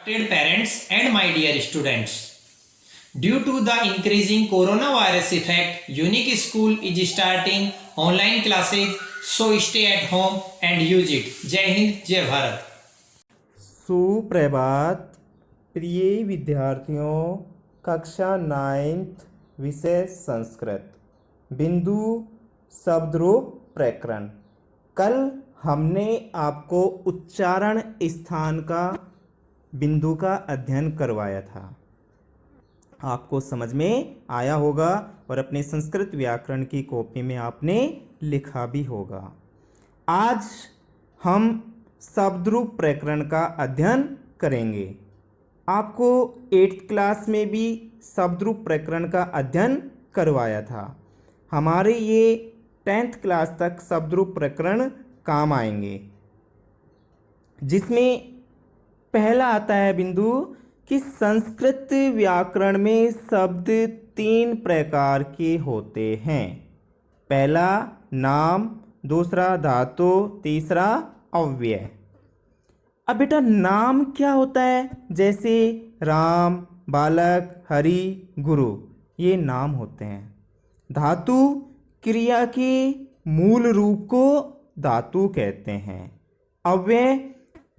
Respected parents and my dear students, due to the increasing coronavirus effect, Unique School is starting online classes, so stay at home and use it. जय हिंद, जय भारत। सुप्रभात प्रिय विद्यार्थियों, कक्षा 9th विषय संस्कृत, बिंदु शब्दरूप प्रकरण। कल हमने आपको उच्चारण स्थान का बिंदु का अध्ययन करवाया था। आपको समझ में आया होगा और अपने संस्कृत व्याकरण की कॉपी में आपने लिखा भी होगा। आज हम शब्दरूप प्रकरण का अध्ययन करेंगे। आपको 8th क्लास में भी शब्दरूप प्रकरण का अध्ययन करवाया था। हमारे ये 10th क्लास तक शब्दरूप प्रकरण काम आएंगे, जिसमें पहला आता है बिंदु कि संस्कृत व्याकरण में शब्द 3 प्रकार के होते हैं। पहला नाम, दूसरा धातु, तीसरा अव्यय। अब बेटा नाम क्या होता है? जैसे राम, बालक, हरि, गुरु, ये नाम होते हैं। धातु क्रिया के मूल रूप को धातु कहते हैं। अव्यय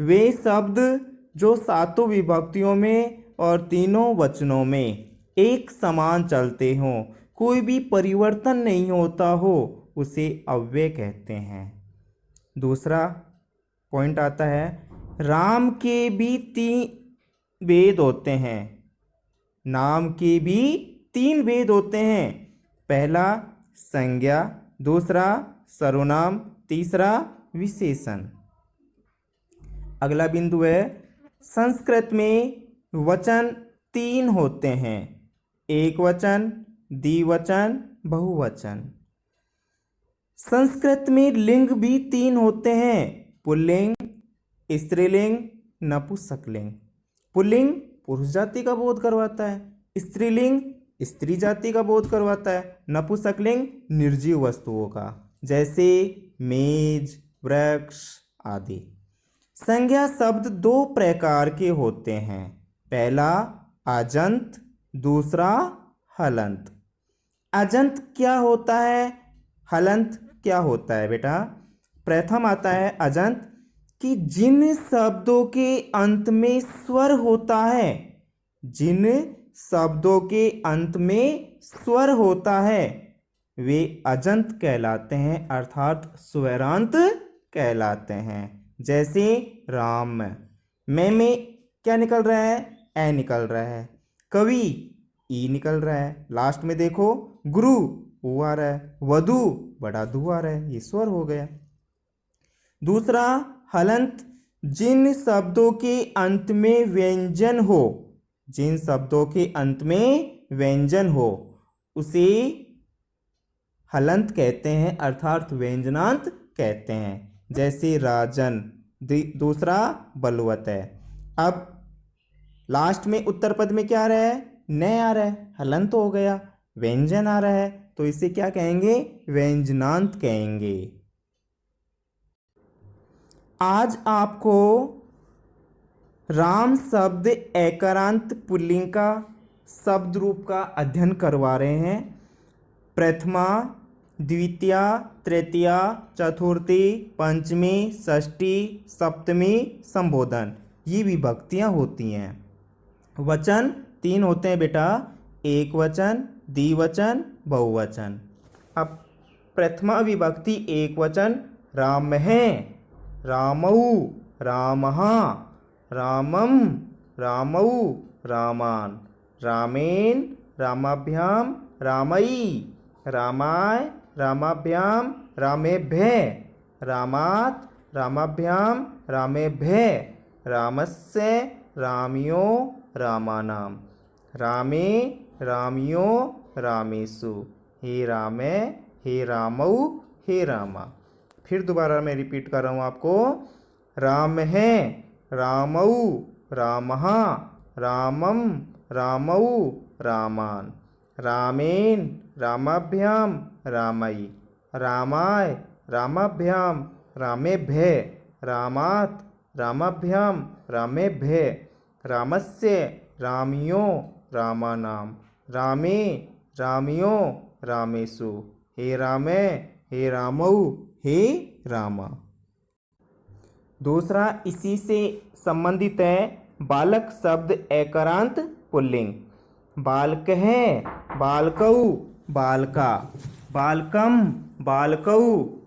वे शब्द जो 7 विभक्तियों में और 3 वचनों में एक समान चलते हों, कोई भी परिवर्तन नहीं होता हो, उसे अव्यय कहते हैं। दूसरा पॉइंट आता है, राम के भी 3 वेद होते हैं। नाम के भी 3 वेद होते हैं। पहला संज्ञा, दूसरा सर्वनाम, तीसरा विशेषण। अगला बिंदु है, संस्कृत में वचन 3 होते हैं। एक वचन, द्विवचन, बहुवचन। संस्कृत में लिंग भी 3 होते हैं। पुल्लिंग, स्त्रीलिंग, नपुंसकलिंग। पुल्लिंग पुरुष जाति का बोध करवाता है, स्त्रीलिंग स्त्री जाति का बोध करवाता है, नपुंसकलिंग निर्जीव वस्तुओं का, जैसे मेज, वृक्ष आदि। संज्ञा शब्द 2 प्रकार के होते हैं। पहला अजंत, दूसरा हलंत। अजंत क्या होता है, हलंत क्या होता है बेटा? प्रथम आता है अजंत, कि जिन शब्दों के अंत में स्वर होता है, जिन शब्दों के अंत में स्वर होता है, वे अजंत कहलाते हैं, अर्थात स्वरांत कहलाते हैं। जैसे राम में क्या निकल रहा है? ए निकल रहा है। कवि ई निकल रहा है। लास्ट में देखो गुरु ऊ आ रहा है। वधु बड़ा धू आ रहा है, ये स्वर हो गया। दूसरा हलंत, जिन शब्दों के अंत में व्यंजन हो, जिन शब्दों के अंत में व्यंजन हो, उसे हलंत कहते हैं, अर्थात व्यंजनांत कहते हैं। जैसे राजन, दूसरा बलवत है। अब लास्ट में उत्तर पद में क्या आ रहा है? न आ रहा है, हलंत हो गया। व्यंजन आ रहा है, तो इसे क्या कहेंगे? व्यंजनांत कहेंगे। आज आपको राम शब्द एकारांत पुल्लिंग का शब्द रूप का अध्ययन करवा रहे हैं। प्रथमा, द्वितीया, तृतीया, चतुर्थी, पंचमी, षष्ठी, सप्तमी, संबोधन, ये विभक्तियां होती हैं। वचन 3 होते हैं बेटा, एक वचन, द्विवचन, बहुवचन। अब प्रथमा विभक्ति एक वचन, राम है, रामौ, रामः, रामम, रामौ, रामान, रामेन, रामाभ्याम, रामई, रामाय, रामाभ्याम, रामेभ्य, रामात्, रामाभ्याम, रामेभ्य, रामस्य, रामयो, रामानाम, रामे, रामयो, रामेषु, हे रामे, हे रामौ, हे रामा। फिर दोबारा मैं रिपीट कर रहा हूँ आपको। राम है, रामौ, रामः, रामम, रामौ, रामान, रामेन, रामाभ्याम, रामई, रामाय, रामाभ्याम, रामेभ्य, रामात्, रामाभ्याम, रामेभ्य, रामस्य रामियो रामानाम रामे रामियो रामेषु हे रामे हे रामौ हे रामा। दूसरा इसी से संबंधित है बालक शब्द एकारांत पुल्लिंग। बालक है बालकौ बालका, बालकम बालकौ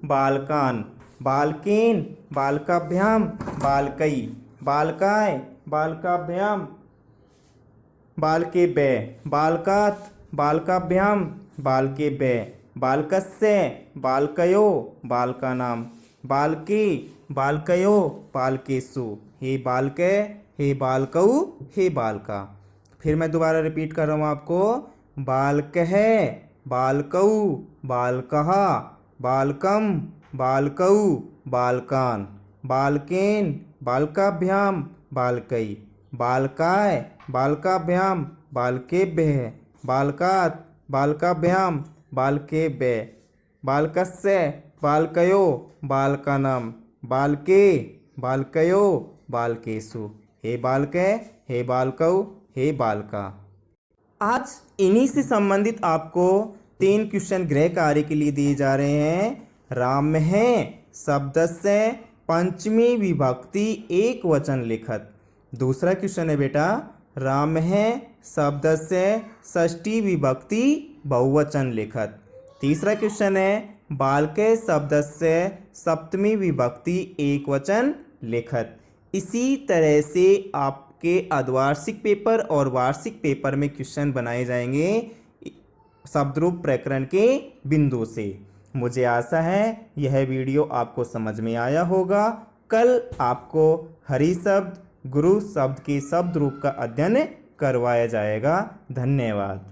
बालकान, बालकेन बालकाभ्याम बालकै, बालकाय बालकाभ्याम बालकेभ्य, बालकात् बालकाभ्याम बालकेभ्य, बालकस्य बालकयो बालकानां, बालके बालकयो बालकेषु हे बालके हे बालकौ हे बालका। फिर मैं दोबारा रिपीट कर रहा हूँ आपको। बालकः बालकौ बालकः, बालकम बालकौ बालकान, बालकेन बालकाभ्याम बालकै, बालकाय बालकाभ्याम बालकेभ्यः, बालकात् बालकाभ्याम बालकेभ्य, बालकस्य बालकयो बालकानां, बालके बालकयो बालकेषु हे बालके हे बालकौ हे बालका। आज इन्हीं से संबंधित आपको 3 क्वेश्चन गृह कार्य के लिए दिए जा रहे हैं। राम है शब्दस्य पंचमी विभक्ति एक वचन लिखत। दूसरा क्वेश्चन है बेटा राम है शब्दस्य षष्ठी विभक्ति बहुवचन लिखत। तीसरा क्वेश्चन है बालके शब्दस्य सप्तमी विभक्ति एक वचन लिखत। इसी तरह से आपके अर्धवार्षिक पेपर और वार्षिक पेपर में क्वेश्चन बनाए जाएंगे शब्दरूप प्रकरण के बिंदु से। मुझे आशा है यह वीडियो आपको समझ में आया होगा। कल आपको हरि शब्द गुरु शब्द के शब्द रूप का अध्ययन करवाया जाएगा। धन्यवाद।